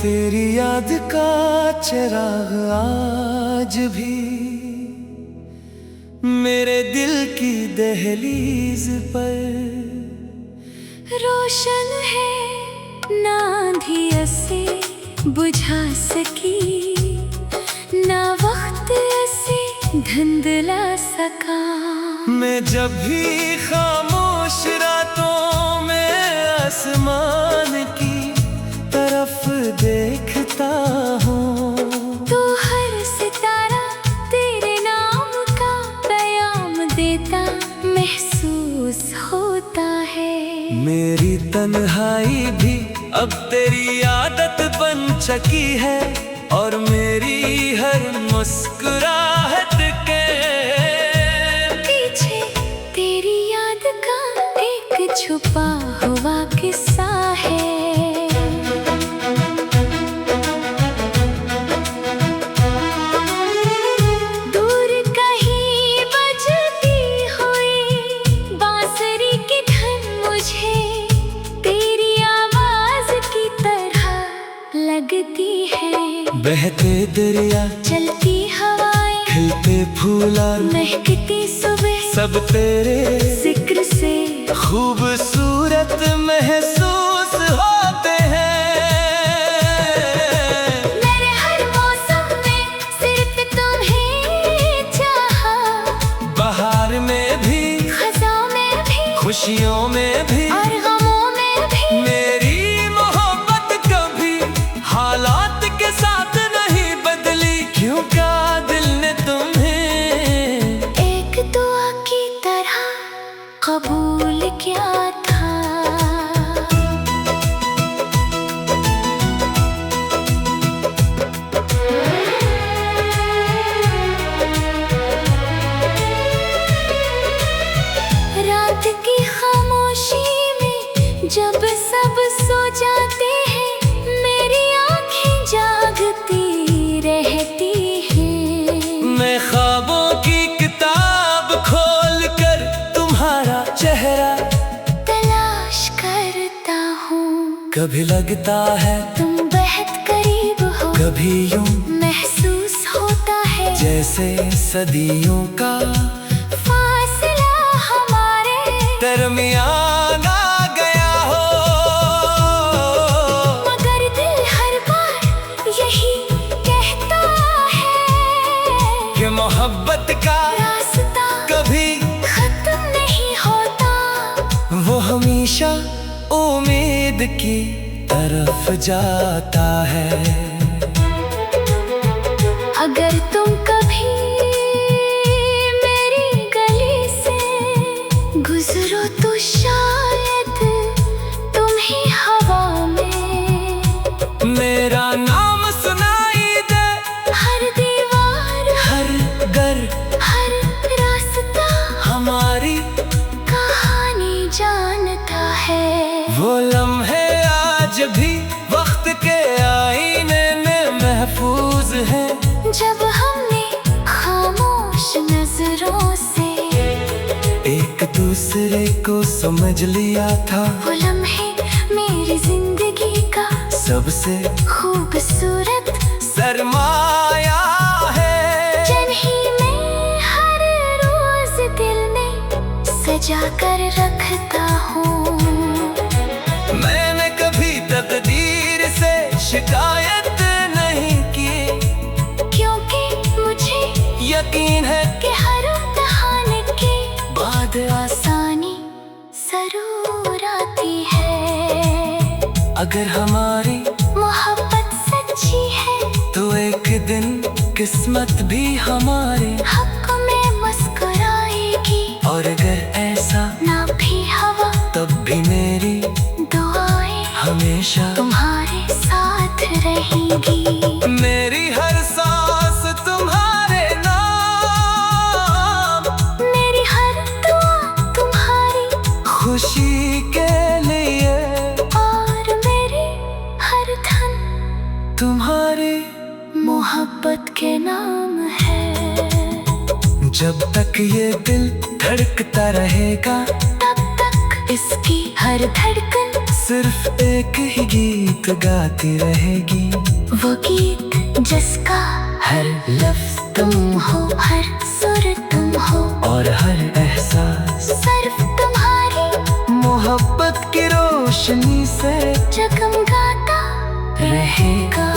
तेरी याद का चिराग आज भी मेरे दिल की दहलीज पर रोशन है, ना आंधी ऐसे बुझा सकी, ना वक्त ऐसे धुंधला सका। मैं जब भी खामोश रातों में आसमान की तरफ देखता हूँ, तो हर सितारा तेरे नाम का पैगाम देता महसूस होता है। मेरी तन्हाई भी अब तेरी आदत बन चुकी है, और मेरी हर मुस्कुराहट के पीछे तेरी याद का एक छुपा हुआ किस्सा है। दूर कहीं बजती हुई बांसुरी की धुन मुझे तेरी आवाज की तरह लगती है। बहते दरिया, चलती हवाएं, खिलते फूल और महकती सुबह, सब तेरे जिक्र से खूबसूरत महसूस होते हैं। मेरे हर मौसम में सिर्फ तुम्हें चाहा, बहार में भी, खज़ां में भी, खुशियों में भी, और गमों में भी। मेरी मोहब्बत कभी हालात के साथ नहीं बदली, क्योंकि दिल ने तुम्हें एक दुआ की तरह कबूल किया था। रात की खामोशी में जब सब सो जाते हैं, मेरी आंखें जागती रहती हैं। मैं ख्वाबों की किताब खोल कर तुम्हारा चेहरा तलाश करता हूँ। कभी लगता है तुम बेहद करीब हो, कभी यूं महसूस होता है जैसे सदियों का फासला हमारे दरमियान आ गया हो। मगर दिल हर बार यही कहता है कि मोहब्बत का रास्ता कभी खत्म नहीं होता। वो हमेशा उम्मीद की तरफ जाता है। अगर तुम कभी मेरी गली से गुजरो तो शायद तुम्हें हवा में मेरा नाम सुनाई दे, हर दीवार, हर घर, हर रास्ता हमारी कहानी जानता है। वो लम्हे आज भी वक्त के आईने में महफूज हैं, जब हमने खामोश नजरों से एक दूसरे को समझ लिया था। वो लम्हे मेरी जिंदगी का सबसे खूबसूरत सरमाया है। जन्ही में हर रोज दिल में सजा कर रखता हूँ। मैंने कभी तकदीर से शिकायत नहीं की, क्योंकि मुझे यकीन है कि हर इम्तिहान के बाद आसानी जरूर आती है। अगर हमारी मोहब्बत सच्ची है तो एक दिन किस्मत भी हमारे हक में मुस्कुराएगी, और अगर ऐसा ना भी हवा तब भी मेरी दुआएं हमेशा तुम्हारे साथ रहेंगी। मेरी हर सांस तुम्हारे नाम, मेरी हर दुआ तुम्हारी खुशी के लिए, और मेरी हर धन तुम्हारी मोहब्बत के नाम है। जब तक ये दिल धड़कता रहेगा, तब तक इसकी हर धड़कन सिर्फ एक ही गीत गाती रहेगी, वो गीत जिसका हर लफ्ज तुम हो, हर सुर तुम हो, और हर एहसास सिर्फ तुम्हारी मोहब्बत की रोशनी से जगमगाता रहेगा।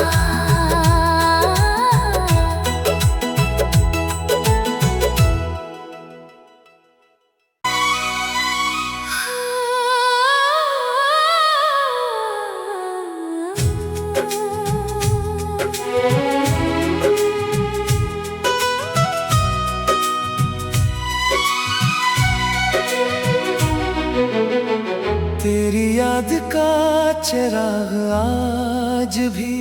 तेरी याद का चिराग आज भी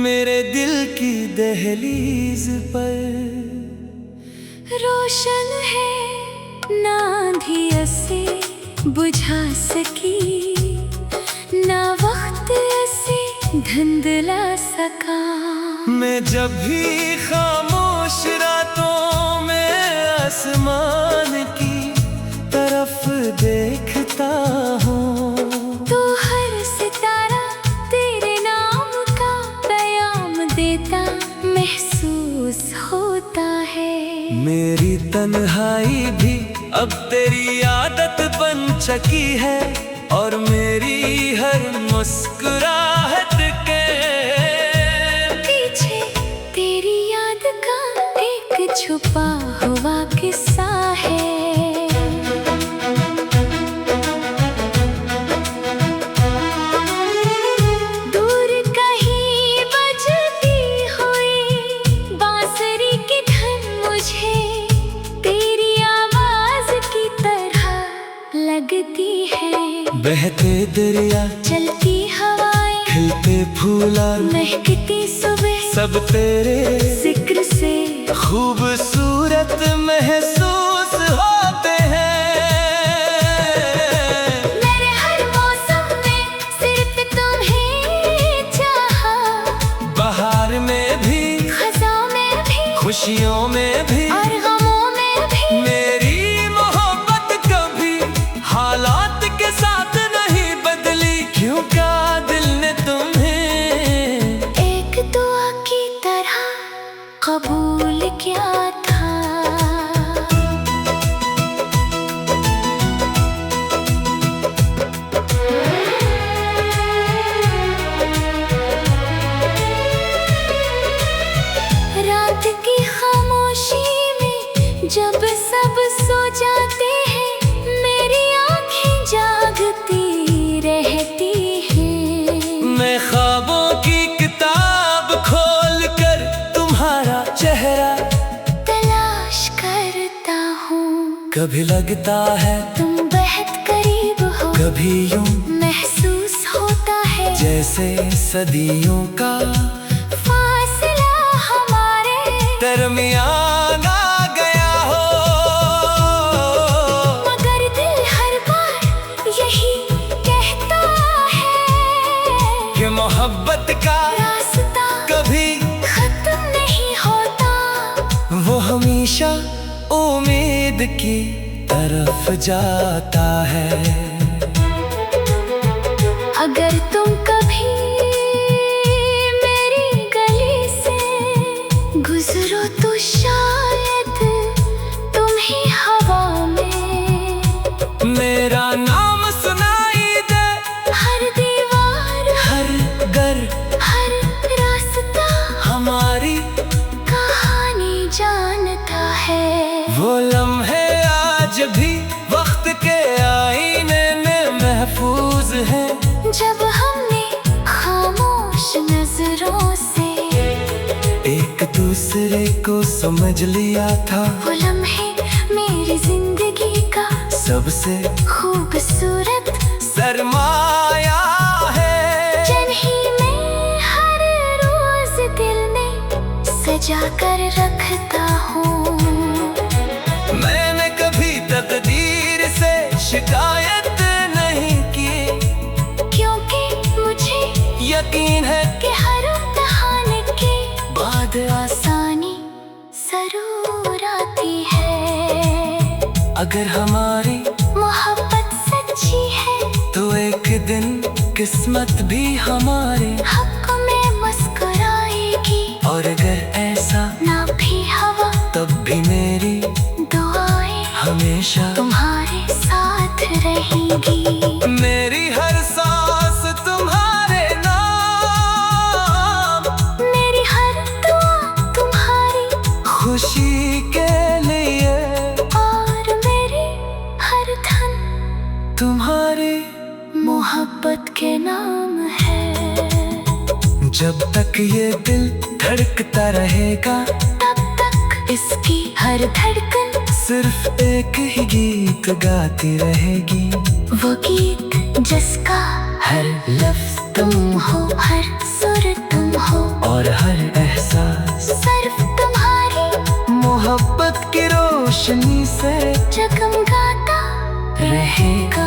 मेरे दिल की दहलीज पर रोशन है, ना आंधी ऐसे बुझा सकी, ना वक्त ऐसे धुंधला सका। मैं जब भी खामोश रातों में आसमान की तरफ देखता हूँ, तो हर सितारा तेरे नाम का पैगाम देता महसूस होता है। मेरी तन्हाई भी अब तेरी आदत बन चुकी है, और मेरी हर मुस्कुराहट के पीछे तेरी याद का एक छुपा हुआ किस्सा है। दूर कहीं बजती हुई बांसुरी की धुन मुझे तेरी आवाज की तरह लगती है। बहते दरिया, चलती हवाएं, खिलते फूला, महकती सुबह, सब तेरे जिक्र से खूबसूरत महसूस होते हैं। मेरे हर मौसम में सिर्फ तुम्हें चाहा, बहार में भी, खज़ां में भी, खुशियों में भी, और गमों में भी। मेरी मोहब्बत कभी हालात के साथ नहीं बदली, क्यों क्या दिल ने तुम्हें एक दुआ की तरह कबूल किया था। रात की खामोशी में जब सब सो जाते हैं, मेरी आंखें जागती रहती हैं। मैं ख्वाबों की किताब खोल कर तुम्हारा चेहरा तलाश करता हूँ। कभी लगता है तुम बेहद करीब हो, कभी यूं महसूस होता है जैसे सदियों का फासला हमारे दरमियान आ गया हो। मगर दिल हर बार यही कहता है कि मोहब्बत का रास्ता कभी खत्म नहीं होता। वो हमेशा उम्मीद की तरफ जाता है। अगर तुम कभी मेरी गली से गुजरो तो शायद तुम ही हवा में मेरा नाम सुनाई दे, हर दीवार, हर घर, हर रास्ता हमारी कहानी जानता है। वो लम्हे आज भी वक्त के आईने में महफूज हैं, जब हमने खामोश नजरों से एक दूसरे को समझ लिया था। वो लम्हे मेरी जिंदगी का सबसे खूबसूरत सरमाया है। जन्ही में हर रोज दिल में सजा कर रखता हूँ। मैंने कभी तकदीर से शिकायत नहीं की, क्योंकि मुझे यकीन है कि हर इम्तिहान के बाद आसानी जरूर आती है। अगर हमारी मोहब्बत सच्ची है दिन किस्मत भी हमारे हक में मुस्कुराएगी। और अगर ऐसा ना भी हवा तब भी मेरी दुआएं हमेशा तुम्हारे साथ रहेंगी। मेरी हर सांस तुम्हारे नाम, मेरी हर दुआ तुम्हारी खुशी के लिए, और मेरी हर धन तुम्हारी मोहब्बत के नाम है। जब तक ये दिल धड़कता रहेगा तब तक इसकी हर धड़कन सिर्फ एक ही गीत गाती रहेगी। वो गीत जिसका हर लफ्ज तुम हो, हर सुर तुम हो, और हर एहसास सिर्फ तुम्हारी मोहब्बत की रोशनी से जगमगाता रहेगा।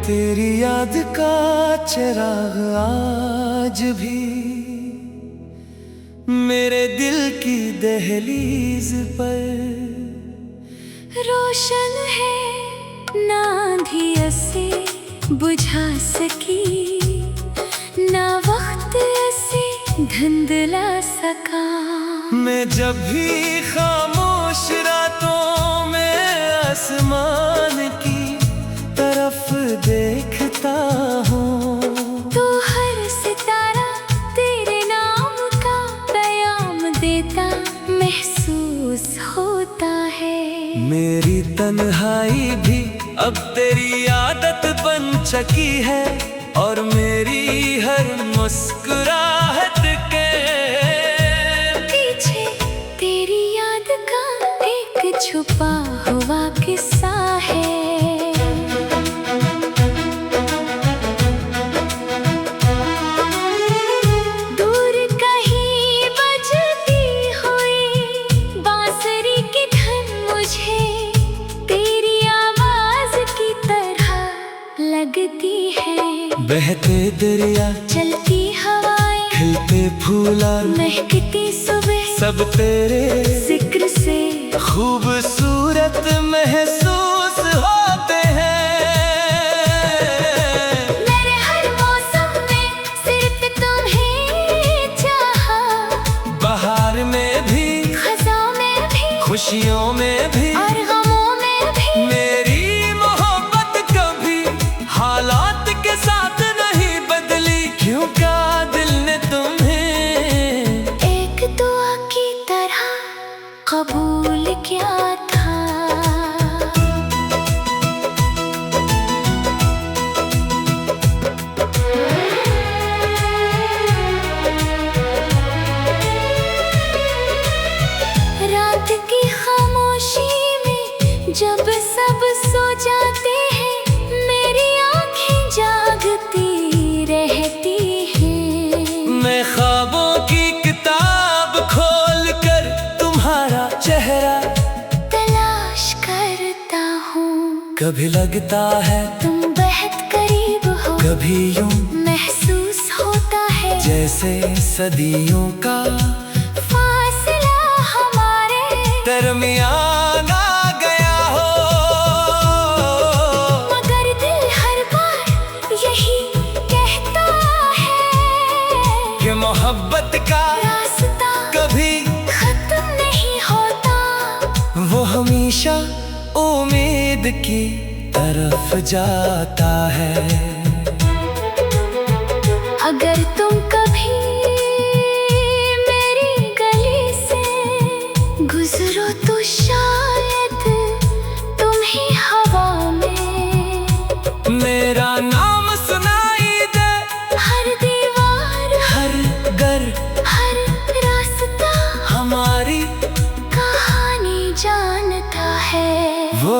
तेरी याद का चिराग आज भी मेरे दिल की दहलीज पर रोशन है, ना आंधी ऐसे बुझा सकी, ना वक्त ऐसे धुंधला सका। मैं जब भी खामोश रातों में आसमान की तरफ देखता हूँ, तो हर सितारा तेरे नाम का पैगाम देता महसूस होता है। मेरी तन्हाई भी अब तेरी आदत बन चुकी है, और मेरी हर मुस्कुराहट के पीछे तेरी याद का एक छुपा हुआ किस्सा है। दूर कहीं बजती हुई बांसुरी की धुन मुझे तेरी आवाज की तरह लगती है। बहते दरिया, चलती हवाएं, खिलते फूल और महकती सुबह, सब तेरे जिक्र से खूबसूरत महसूस होते हैं। मेरे हर मौसम में सिर्फ तुम्हें चाहा, बहार में भी, खज़ां में भी, खुशियों में भी, और गमों में भी। मेरी मोहब्बत कभी हालात के साथ नहीं बदली, क्यों क्या दिल ने तुम्हें एक दुआ की तरह कबूल किया था। रात की खामोशी में जब सब सो जाते हैं, मेरी आंखें जागती रहती हैं। मैं ख्वाबों की किताब खोल कर तुम्हारा चेहरा तलाश करता हूँ। कभी लगता है तुम बेहद करीब हो, कभी यूं महसूस होता है जैसे सदियों का फासला हमारे दरमियान आ गया हो। मगर दिल हर बार यही कहता है कि मोहब्बत का रास्ता कभी खत्म नहीं होता। वो हमेशा उम्मीद की तरफ जाता है। अगर तुम कभी मेरी गली से गुजरो तो शायद तुम ही हवा में मेरा नाम सुनाई दे, हर दीवार, हर घर, हर रास्ता हमारी कहानी जानता है। वो